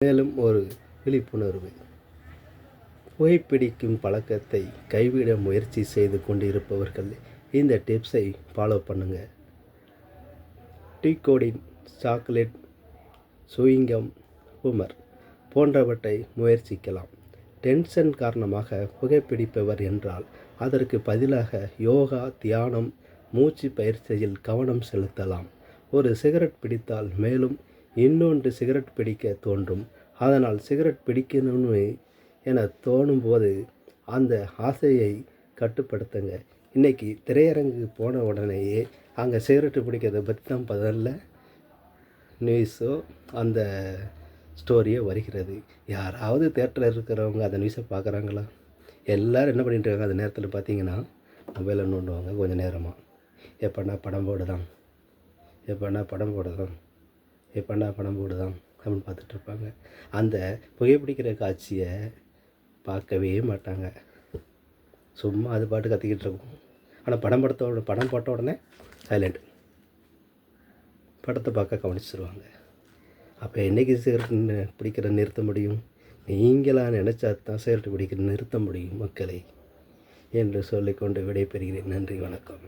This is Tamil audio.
மேலும் ஒரு விழிப்புணர்வு. புகைப்பிடிக்கும் பழக்கத்தை கைவிட முயற்சி செய்து கொண்டிருப்பவர்கள் இந்த டிப்ஸை ஃபாலோ பண்ணுங்கள். நிக்கோட்டின், சாக்லேட், சூயிங்கம், பூமர் போன்றவற்றை முயற்சிக்கலாம். டென்ஷன் காரணமாக புகைப்பிடிப்பவர் என்றால் அதற்கு பதிலாக யோகா, தியானம், மூச்சு பயிற்சியில் கவனம் செலுத்தலாம். ஒரு சிகரெட் பிடித்தால் மேலும் இன்னொன்று சிகரெட் பிடிக்க தோன்றும். அதனால் சிகரெட் பிடிக்கணும்னு என தோணும்போது அந்த ஆசையை கட்டுப்படுத்துங்க. இன்றைக்கி திரையரங்குக்கு போன உடனேயே அங்கே சிகரெட்டு பிடிக்கிறத பற்றி தான் முதல்ல நியூஸோ அந்த ஸ்டோரியோ வருகிறது. யாராவது தேட்டரில் இருக்கிறவங்க அந்த நியூஸை பார்க்குறாங்களா? எல்லோரும் என்ன பண்ணிட்டு இருக்காங்க? அந்த நேரத்தில் பார்த்தீங்கன்னா மொபைலை நோண்டுவாங்க கொஞ்சம் நேரமாக. எப்போனா படம் போடுதான், எப்போனா படம் போடுதான், எப்போனா படம் போடுதான் அப்படின்னு பார்த்துட்ருப்பாங்க. அந்த புகைப்பிடிக்கிற காட்சியை பார்க்கவே மாட்டாங்க. சும்மா அது பாட்டு கத்திக்கிட்டு இருக்கும். ஆனால் படம் போட்ட உடனே சைலண்ட். படத்தை பார்க்க கவனிச்சிருவாங்க. அப்போ என்றைக்கு சிகரெட் பிடிக்கிற நிறுத்த முடியும்? நீங்களாக நினச்சா தான் சிகரெட் பிடிக்கிற நிறுத்த முடியும் மக்களை என்று சொல்லிக்கொண்டு விடைபெறுகிறேன். நன்றி, வணக்கம்.